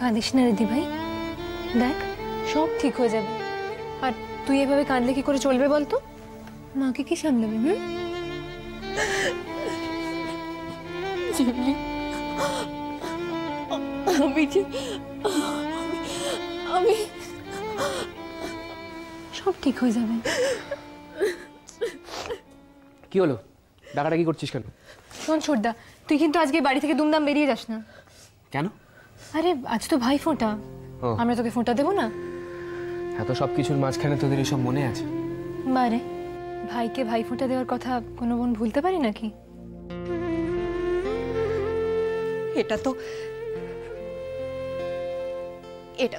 কাঁদিস না রিদি ভাই, দেখ সব ঠিক হয়ে যাবে। আর তুই এভাবে কাঁদলে কি করে চলবে বলতো? মাকে কি সামলাবে? আমি সব ঠিক হয়ে যাবে। কি হলো, ডাকাডাকি করছিস কেন? শোন ছোটদা, তুই কিন্তু আজকে বাড়ি থেকে দুমদাম বেরিয়ে যাস না। কেন? আরে আজ তো ভাই ফোঁটা, আমরা তোকে ফোঁটা দেবো না? এত সব কিছুর মাঝখানে তোদের এসব মনে আছে? বারে, ভাইকে ভাই ফোঁটা দেওয়ার কথা কোনো বোন ভুলতে পারি নাকি? এটা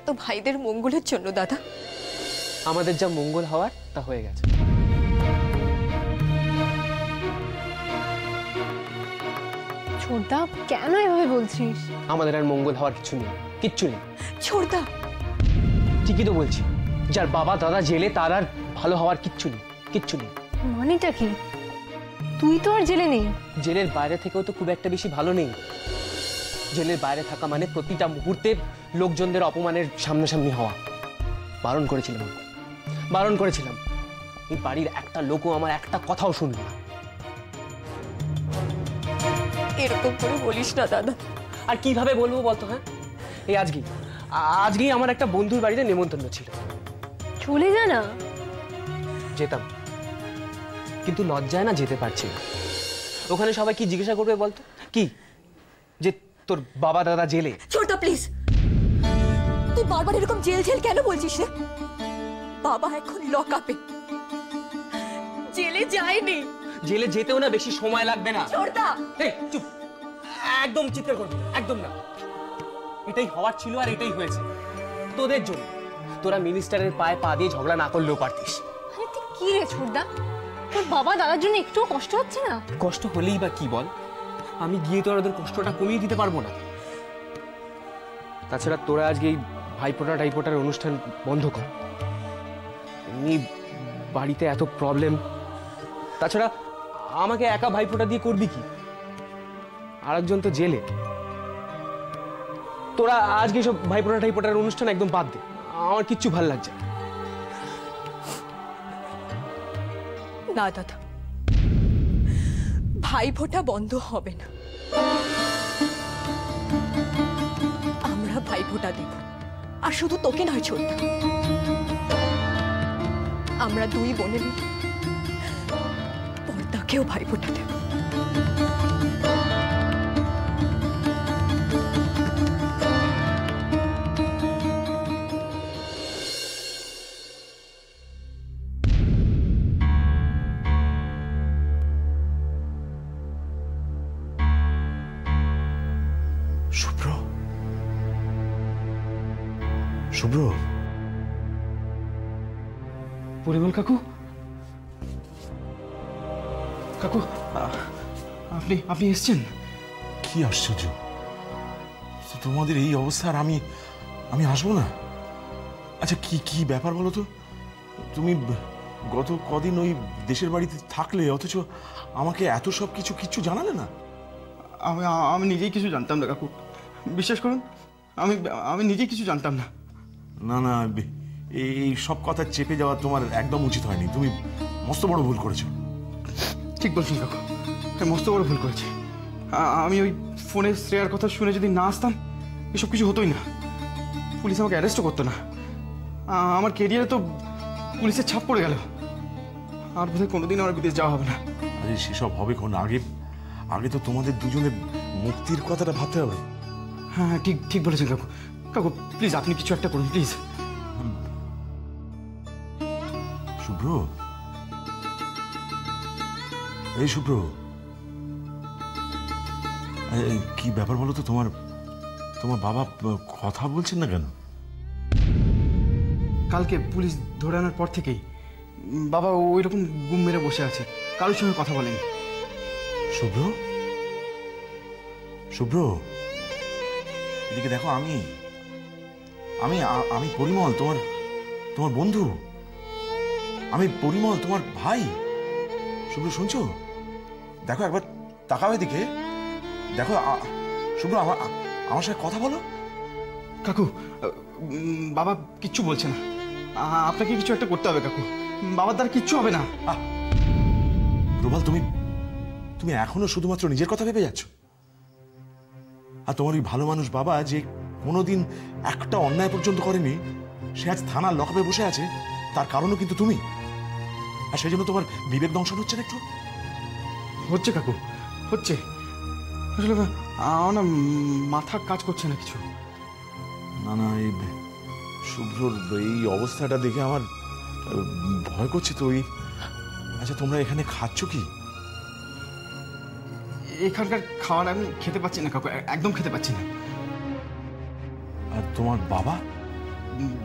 তো ভাইদের মঙ্গলের জন্য দাদা। আমাদের যা মঙ্গল হওয়ার তা হয়ে গেছে। ছোটদা কেন এভাবে বলছিস? আমাদের আর মঙ্গল হওয়ার কিছু নেই, কিচ্ছু নেই। ছোটদা ঠিকই তো বলছি, যার বাবা দাদা জেলে তার আর ভালো হওয়ার কিচ্ছু নেই, কিচ্ছু নেই। মানেটা কি? তুই তো আর জেলে নেই। জেলের বাইরে থেকেও তো খুব একটা বেশি ভালো নেই। জেলের বাইরে থাকা মানে প্রতিটা মুহূর্তে লোকজনদের অপমানের সামনাসামনি হওয়া। বারণ করেছিলাম, এই বাড়ির একটা লোকও আমার একটা কথাও শুনবে না। এরকম করে বলিস না দাদা। আর কিভাবে বলবো বলতো? হ্যাঁ, এই আজকেই আমার একটা বন্ধুর বাড়িতে নেমন্তন্ন ছিল। চলে যা না। যেতাম, কিন্তু লজ্জায় না যেতে পারছি না। ওখানে সবাই কি জিজ্ঞাসা করবে বলতো? কি যে তোর বাবা দাদা জেলে? ছোটদা প্লিজ, তুই বারবার এরকম জেল জেল কেন বলছিস রে? বাবা এখন লকআপে, জেলে যায়নি। জেলে যেতেও না বেশি সময় লাগবে না। ছোটদা এই চুপ, একদম চিৎকার করবি না, একদম না। এটাই হওয়ার ছিল আর এটাই হয়েছে তোদের জন্য। তোরা মিনিস্টারের পায়ে পা দিয়ে ঝগড়া না করলেও পারতিস। আরে তুই কি রে ছোটদা, তোর বাবা দাদার জন্য একটু কষ্ট হচ্ছে না? কষ্ট হলেই বা কি বল, আমি গিয়ে তো ওদের কষ্টটা কমিয়ে দিতে পারবো না। তাছাড়া তোরা আজকে এই ভাইফোঁটা টাইফোঁটার অনুষ্ঠান বন্ধ কর। এমনি বাড়িতে এত প্রবলেম, তাছাড়া আমাকে একা ভাইফোঁটা দিয়ে করবি কি? আরেকজন তো জেলে। তোরা আজকে সব ভাইফোঁটা টাইফোঁটার অনুষ্ঠান একদম বাদ দে, আমার কিচ্ছু ভাল লাগছে না দাদা, ভাইফোঁটা বন্ধ হবে না। আমরা ভাইফোঁটা দেব, আর শুধু তোকে নয় ছোটদা, আমরা দুই বোনে মিলে পর্দাকেও ভাইফোঁটা দেব। শুভ্র, পরিমল কাকু, কাকু আপনি এসেছেন? কি আশ্চর্য, তোমাদের এই অবস্থা আর আমি আসবো না? আচ্ছা কি কি ব্যাপার বলো তো? তুমি গত কদিন ওই দেশের বাড়িতে থাকলে, অথচ আমাকে এত সব কিচ্ছু জানালে না? আমি নিজেই কিছু জানতাম না কাকু, বিশ্বাস করুন। আমি নিজেই কিছু জানতাম না। না না, এই সব কথা চেপে যাওয়া তোমার একদম উচিত হয়নি। তুমি মস্ত বড় ভুল করেছো। ঠিক বলছেন কাকু, মস্ত বড় ভুল করেছি। আমি ওই ফোনে শ্রেয়ার কথা শুনে যদি না আসতাম, এসব কিছু হতোই না। পুলিশ আমাকে অ্যারেস্টও করতো না। আমার কেরিয়ারে তো পুলিশের ছাপ পড়ে গেল। আর বোধহয় কোনোদিন আমার বিদেশ যাওয়া হবে না। আরে সেসব হবে কোন, আগে তো তোমাদের দুজনের মুক্তির কথাটা ভাবতে হবে। হ্যাঁ ঠিক বলেছেন কাকু। কাকু প্লিজ আপনি কিছু একটা করুন প্লিজ। শুভ্র, এই শুভ্র, কি ব্যাপার বলো তো? তোমার বাবা কথা বলছেন না কেন? কালকে পুলিশ ধরে আনার পর থেকেই বাবা ওই রকম গুম মেরে বসে আছে, কারোর সঙ্গে কথা বলেনি। শুভ্র, শুভ্র, এদিকে দেখো। আমি পরিমল, তোমার বন্ধু। আমি পরিমল, তোমার ভাই। শুভ্র শুনছো? দেখো একবার তাকাও এদিকে, দেখো। শুভ্র আমার সাথে কথা বলো। কাকু, বাবা কিচ্ছু বলছে না। আপনাকে কিছু একটা করতে হবে কাকু, বাবার দ্বারা কিচ্ছু হবে না। প্রবাল, তুমি তুমি এখনো শুধুমাত্র নিজের কথা ভেবে যাচ্ছ। আর তোমার ওই ভালো মানুষ বাবা যে কোনোদিন একটা অন্যায় পর্যন্ত করেনি, সে আজ থানার লকআপে বসে আছে, তার কারণও কিন্তু তুমি। আর সেই জন্য তোমার বিবেক দংশন হচ্ছে না একটু? হচ্ছে কাকু, হচ্ছে। আসলে আমার না মাথা কাজ করছে না কিছু। না না, এই শুভ্রর এই অবস্থাটা দেখে আমার ভয় করছে তো। আচ্ছা, তোমরা এখানে খাচ্ছ কি? এখানকার খাবার আমি খেতে পাচ্ছি না কাকু, একদম খেতে পাচ্ছি না। আর তোমার বাবা?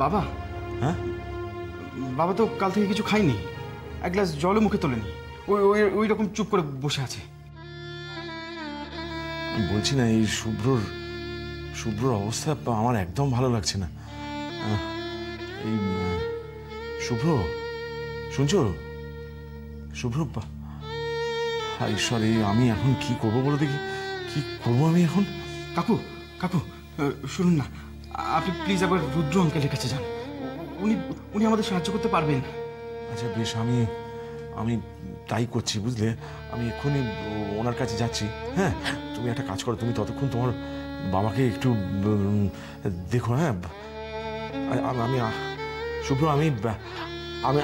বাবা? হ্যাঁ, বাবা তো কাল থেকে কিছু খায়নি, এক গ্লাস জলও মুখে তোলেনি, ওই রকম চুপ করে বসে আছে। আমি বলছি না, এই শুভ্রর অবস্থা আমার একদম ভালো লাগছে না। এই শুভ্র, শুনছো? শুভ্র, ঈশ্বর, আমি এখন কি করবো বলো দেখি, কি করবো আমি এখন? কাকু, কাকু, শুনুন না, আপনি প্লিজ আবার রুদ্র আঙ্কেলের কাছে যান, উনি আমাদের সাহায্য করতে পারবেন। আচ্ছা বেশ, আমি তাই করছি, বুঝলে। আমি এক্ষুনি ওনার কাছে যাচ্ছি। হ্যাঁ, তুমি একটা কাজ করো, তুমি ততক্ষণ তোমার বাবাকে একটু দেখো। হ্যাঁ, আমি শুভ্র,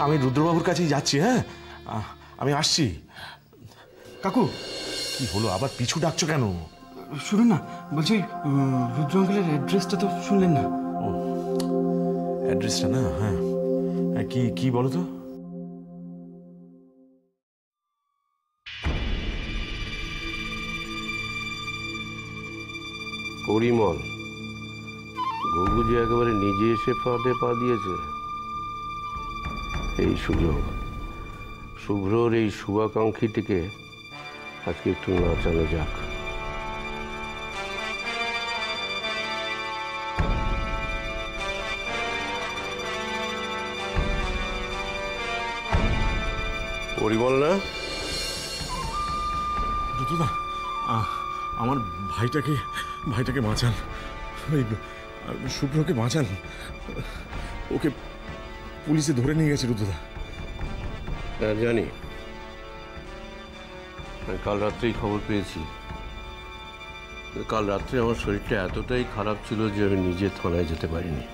আমি রুদ্রবাবুর কাছেই যাচ্ছি। হ্যাঁ, আমি আসছি। কাকু, কি হলো, আবার পিছু ডাকছো কেন? শুনুন না, বলছি রুদ্র আঙ্কেলের অ্যাড্রেসটা তো শুনলেন না? অ্যাড্রেসটা না? হ্যাঁ, কি বলো তো? পরিমল, গগু যে একেবারে নিজে এসে ফাঁদে পা দিয়েছে। এই সুযোগ, শুভ্রর এই শুভাকাঙ্ক্ষীটিকে আজকে একটু নাচানো যাক। পরিমল না? রুতুদা, আমার ভাইটাকে বাঁচান, ওই শুভ্রকে বাঁচান। ওকে পুলিশে ধরে নিয়ে গেছে রুতুদা। হ্যাঁ জানি, কাল রাত্রেই খবর পেয়েছি। কাল রাত্রে আমার শরীরটা এতটাই খারাপ ছিল যে আমি নিজে থানায় যেতে পারিনি।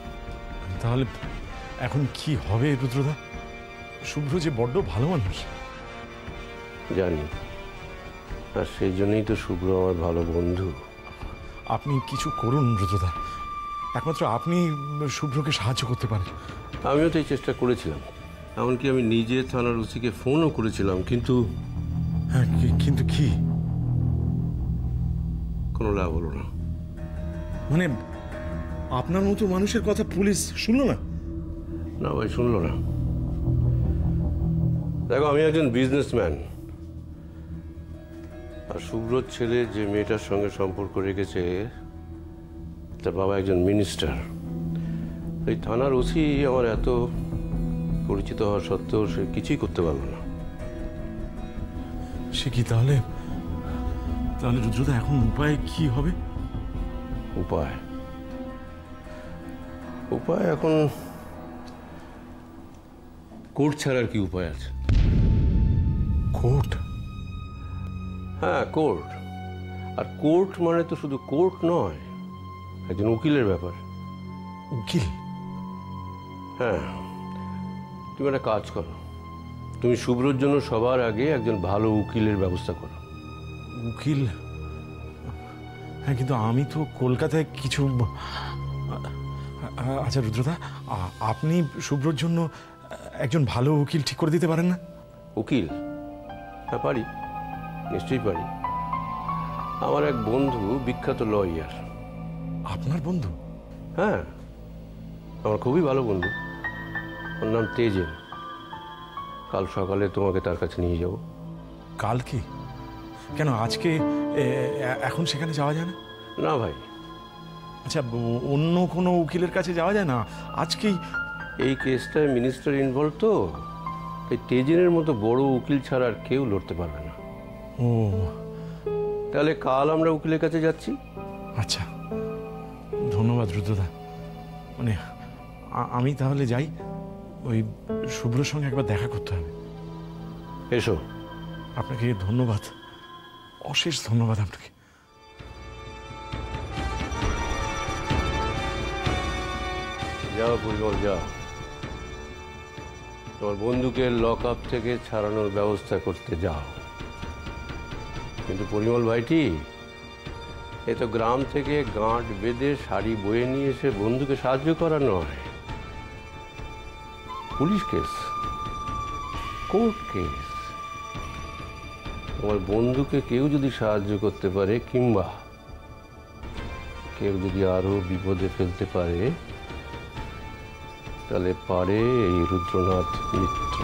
তাহলে এখন কি হবে রুদ্রদা? শুভ্র যে বড্ড ভালো মানুষ। জানি, আর সেই জন্যই তো শুভ্র আমার ভালো বন্ধু। আপনি কিছু করুন রুদ্রদা, একমাত্র আপনি শুভ্রকে সাহায্য করতে পারেন। আমিও তো এই চেষ্টা করেছিলাম, এমনকি আমি নিজে থানার ওসিকে ফোনও করেছিলাম, কিন্তু হ্যাঁ, কিন্তু কি? কোনো লাভ হলো না। মানে আপনার মতো মানুষের কথা পুলিশ শুনলো না? না ভাই, শুনলো না। দেখো, আমি একজন বিজনেসম্যান, আর শুভ্রর ছেলে যে মেয়েটার সঙ্গে সম্পর্ক রেখেছে তার বাবা একজন মিনিস্টার। এই থানার ওসি আমার এত পরিচিত হওয়া সত্ত্বেও সে কিছুই করতে পারল না। সে কি? তাহলে রুদ্রদা এখন উপায় কি হবে? উপায় এখন কোর্ট ছাড়ার কি উপায় আছে? কোর্ট? হ্যাঁ, কোর্ট। আর কোর্ট মানে তো শুধু কোর্ট নয়, একজন উকিলের ব্যাপার। উকিল? হ্যাঁ, তুমি একটা কাজ করো, তুমি শুভ্রর জন্য সবার আগে একজন ভালো উকিলের ব্যবস্থা করো। উকিল? হ্যাঁ, কিন্তু আমি তো কলকাতায় কিছু। আচ্ছা রুদ্রদা, আপনি শুভ্রর জন্য একজন ভালো উকিল ঠিক করে দিতে পারেন না? উকিল? হ্যাঁ পারি, নিশ্চয়ই পারি। আমার এক বন্ধু বিখ্যাত লয়ার। আপনার বন্ধু? হ্যাঁ, আমার খুবই ভালো বন্ধু, ওর নাম তেজেন। কাল সকালে তোমাকে তার কাছে নিয়ে যাব। কাল কি? কেন আজকে এখন সেখানে যাওয়া যায় না? না ভাই। আচ্ছা, অন্য কোনো উকিলের কাছে যাওয়া যায় না আজকেই? এই কেসটায় মিনিস্টার ইনভলভ তো, তাই তেজেনের মতো বড় উকিল ছাড়া আর কেউ লড়তে পারবে না। ও, তাহলে কাল আমরা উকিলের কাছে যাচ্ছি। আচ্ছা, ধন্যবাদ রুদ্রদা। মানে আমি তাহলে যাই, ওই শুভ্রর সঙ্গে একবার দেখা করতে হবে। এসো। আপনাকে ধন্যবাদ, অশেষ ধন্যবাদ আপনাকে। যাও পরিমল, যাও। তোমার বন্ধুকে লক আপ থেকে ছাড়ানোর ব্যবস্থা করতে যাও। কিন্তু পরিমল ভাইটি, এ তো গ্রাম থেকে গাঁট বেঁধে শাড়ি বয়ে নিয়ে এসে বন্ধুকে সাহায্য করা নয়, পুলিশ কেস, কোর্ট কেস। তোমার বন্ধুকে কেউ যদি সাহায্য করতে পারে কিংবা কেউ যদি আরো বিপদে ফেলতে পারে, তাহলে পারে এই রুদ্রনাথ মিত্র।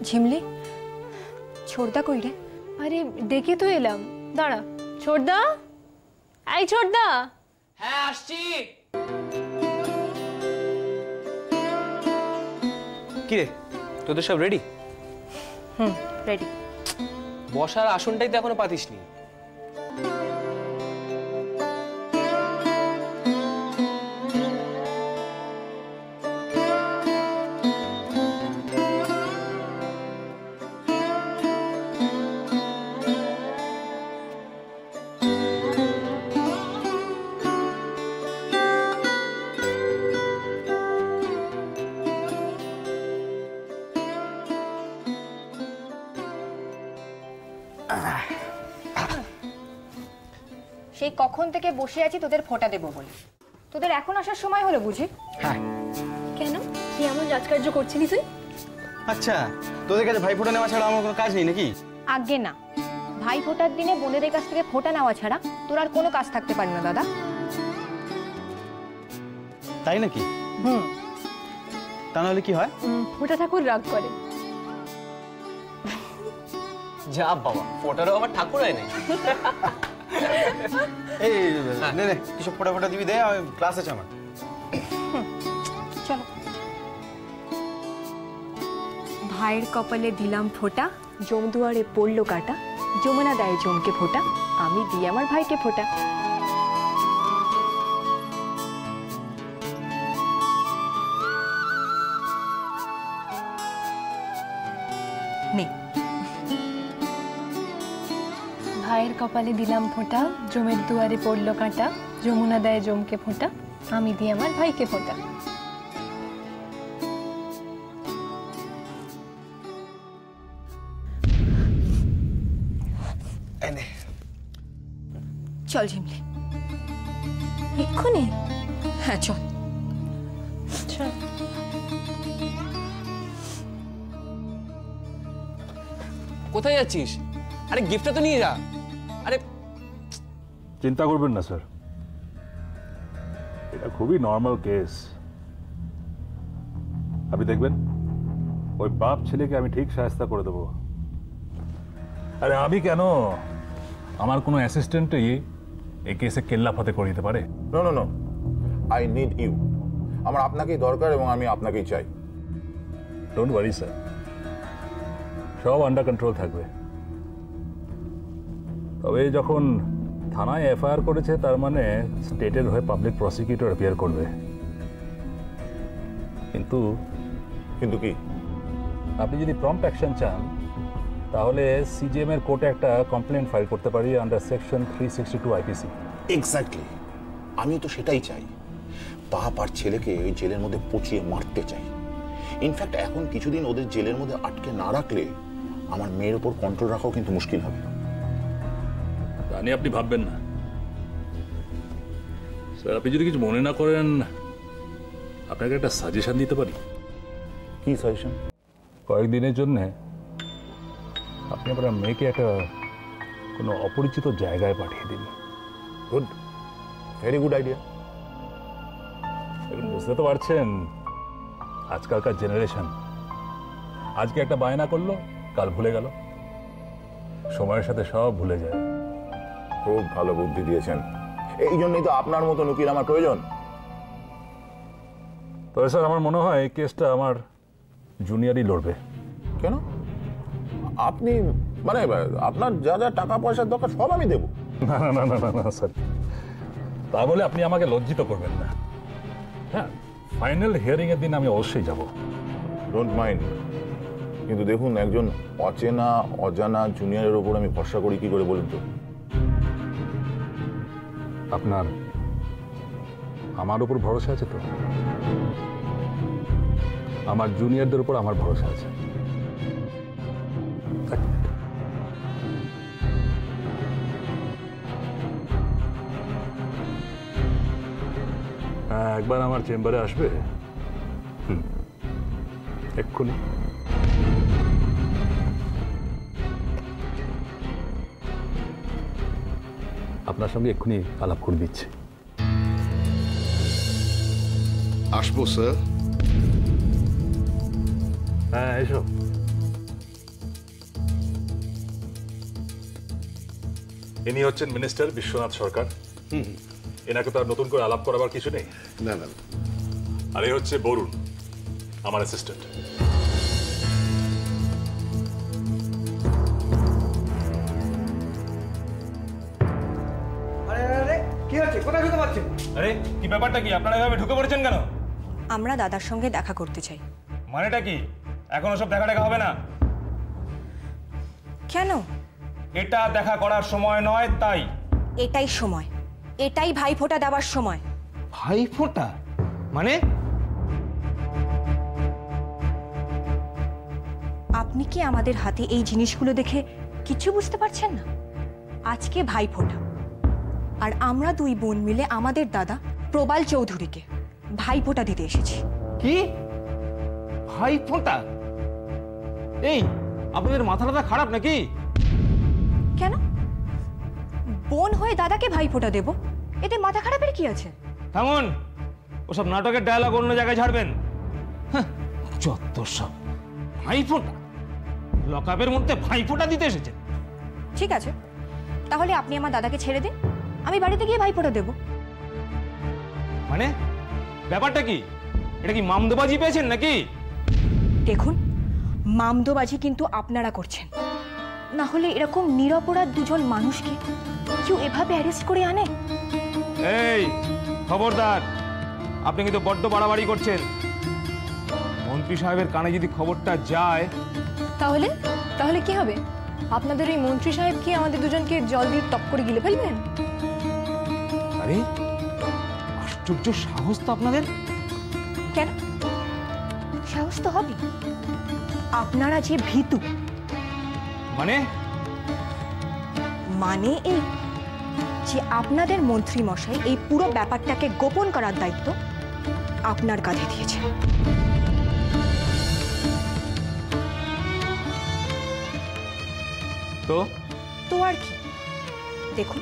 ঝিমলি, ছোড়দা কই রে? আরে দেখে তো এলাম, দাঁড়া। ছোটদা, এই ছোটদা। হ্যাঁ আসছি। কি রে, তোদের সব রেডি? রেডি। বসার আসনটাই তো এখনো পাতিসনি। সেই কখন থেকে বসে আছি তোদের ফোঁটা দেবো বলে। তোদের এখন আসার সময় হলো বুঝি? হ্যাঁ। কেন, কি এমন রাজকার্য করছিলি তুই? আচ্ছা, তোদের কাছে ভাই ফোঁটা নেওয়া ছাড়া আমার কোনো কাজ নেই নাকি? আজ্ঞে না, ভাই ফোঁটার দিনে বোনেদের কাছ থেকে ফোঁটা নেওয়া ছাড়া তোর আর কোনো কাজ থাকতে পারে না দাদা। তাই নাকি? তা নাহলে কি হয়? ফোঁটা ঠাকুর রাগ করে। যা বাবা, ফোটারও আবার ঠাকুর হয় নাকি? এই নে নে, কিসব ফোঁটা ফোঁটা দিবি দে, ক্লাস আছে আমার। চলো। ভাইয়ের কপালে দিলাম ফোঁটা, জমদুয়ারে পড়লো কাটা, যমুনা দেয় জমকে ফোঁটা, আমি দিই আমার ভাইকে ফোঁটা। নে। ভাইয়ের কপালে দিলাম ফোঁটা, জমের দুয়ারে পড়লো কাঁটা, যমুনা দেয় জমকে ফোঁটা, আমি দিই আমার ভাইকে ফোঁটা। চল ঝিমলি। এক্ষুনি? হ্যাঁ চল। চল। কোথায় যাচ্ছিস? আরে গিফটটা তো নিয়ে যা। আরে চিন্তা করবেন না স্যার, এটা খুবই নর্মাল কেস। আপনি দেখবেন ওই বাপ ছেলেকে আমি ঠিক সাহায্য করে দেবো। আরে আমি কেন, আমার কোনো অ্যাসিস্ট্যান্টই এই কেসে কেল্লাফাতে করে দিতে পারে। No no no, I need you. আমার আপনাকেই দরকার এবং আমি আপনাকেই চাই। ডোন্ট ওয়ারি স্যার, সব আন্ডার কন্ট্রোল থাকবে। তবে যখন থানায় এফআইআর করেছে, তার মানে স্টেটের হয়ে পাবলিক প্রসিকিউটর অ্যাপিয়ার করবে। কিন্তু কিন্তু কি? আপনি যদি প্রম্পট অ্যাকশন চান, তাহলে সিজিএম এর কোর্টে একটা কমপ্লেন ফাইল করতে পারি আন্ডার সেকশন 362 আইপিসি। এক্স্যাক্টলি, আমিও তো সেটাই চাই। বাপ আর ছেলেকে ওই জেলের মধ্যে পচিয়ে মারতে চাই। ইনফ্যাক্ট এখন কিছুদিন ওদের জেলের মধ্যে আটকে না রাখলে আমার মেয়ের উপর কন্ট্রোল রাখাও কিন্তু মুশকিল হবে। তা নিয়ে আপনি ভাববেন না স্যার। আপনি যদি কিছু মনে না করেন, আপনাকে একটা সাজেশন দিতে পারি। কি সাজেশন? কয়েকদিনের জন্যে আপনি আপনার মেয়েকে একটা কোনো অপরিচিত জায়গায় পাঠিয়ে দিন। Good, very good idea. বুঝতে তো পারছেন আজকালকার জেনারেশন, আজকে একটা বায়না করলো, কাল ভুলে গেল, সময়ের সাথে সব ভুলে যায়। খুব ভালো বুদ্ধি দিয়েছেন, এই জন্যই তো আপনার মতো উকিল আমার প্রয়োজন। তবে স্যার আমার মনে হয় এই কেসটা আমার জুনিয়রই লড়বে। কেন? আপনি মানে আপনার যা যা টাকা পয়সার দরকার সব আমি দেবো। না না না না না স্যার, তা বলে আপনি আমাকে লজ্জিত করবেন না। হ্যাঁ, ফাইনাল হিয়ারিং এর দিন আমি অবশ্যই যাব। ডোন্ট মাইন্ড, কিন্তু দেখুন একজন অচেনা অজানা জুনিয়রের ওপর আমি ভরসা করি কি করে বলুন তো? আপনার আমার উপর ভরসা আছে তো? আমার জুনিয়রদের উপর আমার ভরসা আছে। হ্যাঁ, একবার আমার চেম্বারে আসবে এক্ষুনি। আপনার সঙ্গে এক্ষুনি আলাপ করে দিচ্ছি। আসবো স্যার। হ্যাঁ, এসো। ইনি হচ্ছেন মিনিস্টার বিশ্বনাথ সরকার। এনাকে তো আর নতুন করে আলাপ করাবার কিছু নেই। না না, আর এই হচ্ছে বরুণ, আমার অ্যাসিস্ট্যান্ট। কি হচ্ছে? কোথায় ঢুকে পাচ্ছেন? আরে কি ব্যাপারটা কি? আপনারা এভাবে ঢুকে পড়েছেন কেন? আমরা দাদার সঙ্গে দেখা করতে চাই। মানেটা কি? এখন ওসব দেখা দেখা হবে না। কেন? এটা দেখা করার সময় নয়, তাই। এটাই সময়, এটাই ভাইফোঁটা দেওয়ার সময়। ভাইফোঁটা মানে? আপনি কি আমাদের হাতে এই জিনিসগুলো দেখে কিছু বুঝতে পারছেন না? আজকে ভাইফোঁটা, আর আমরা দুই বোন মিলে আমাদের দাদা প্রবাল চৌধুরীকে ভাইফোঁটা দিতে এসেছি। কি ভাইফোঁটা? এই আপনাদের মাথাটা খারাপ নাকি? কেন? বোন হয়ে দাদাকে ভাইফোঁটা দেব, এতে মাথা খারাপের কি আছে? থামুন, ওসব নাটকের ডায়লগ অন্য জায়গায় ছাড়বেন। যত সব ভাইফোঁটা, লকআপের মধ্যে ভাইফোঁটা দিতে এসেছে। ঠিক আছে, তাহলে আপনি আমার দাদাকে ছেড়ে দিন, আমি বাড়িতে গিয়ে ভাইফোঁটা দেব। মানে ব্যাপারটা কি? এটা কি মামদোবাজি পেয়েছেন নাকি? দেখুন, মামদোবাজি কিন্তু আপনারা করছেন, না হলে এরকম নিরপরাধ দুজন মানুষকে কেউ এভাবে অ্যারেস্ট করে আনে? এই খবরদার, আপনি কিন্তু বড্ড বাড়াবাড়ি করছেন। মন্ত্রী সাহেবের কানে যদি খবরটা যায়, তাহলে তাহলে কি হবে? আপনাদের ওই মন্ত্রী সাহেব কি আমাদের দুজনকে জল দিয়ে টপ করে গিলে ফেলবেন? আরে আশ্চর্য সাহস তো আপনাদের। কেন? সাহস তো হবে। আপনারা যে ভীতু। মানে এই যে আপনাদের মন্ত্রী মশাই এই পুরো ব্যাপারটাকে গোপন করার দায়িত্ব আপনার কাঁধে দিয়েছে। তো আর কি? দেখুন,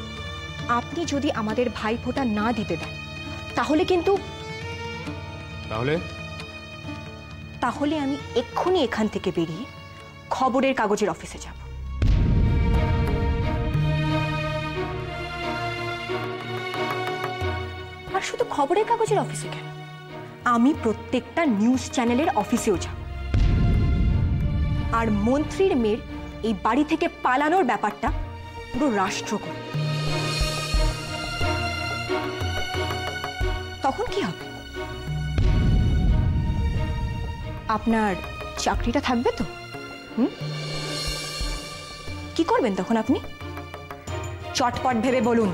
আপনি যদি আমাদের ভাইফোঁটা না দিতে দেন তাহলে কিন্তু তাহলে আমি এক্ষুনি এখান থেকে বেরিয়ে খবরের কাগজের অফিসে যাব। আর শুধু খবরের কাগজের অফিসে কেন, আমি প্রত্যেকটা নিউজ চ্যানেলের অফিসেও যাব। আর মন্ত্রীর মেয়ের এই বাড়ি থেকে পালানোর ব্যাপারটা পুরো রাষ্ট্র করবে। তখন কি হবে? আপনার চাকরিটা থাকবে তো? কি করবেন তখন আপনি? চটপট ভেবে বলুন।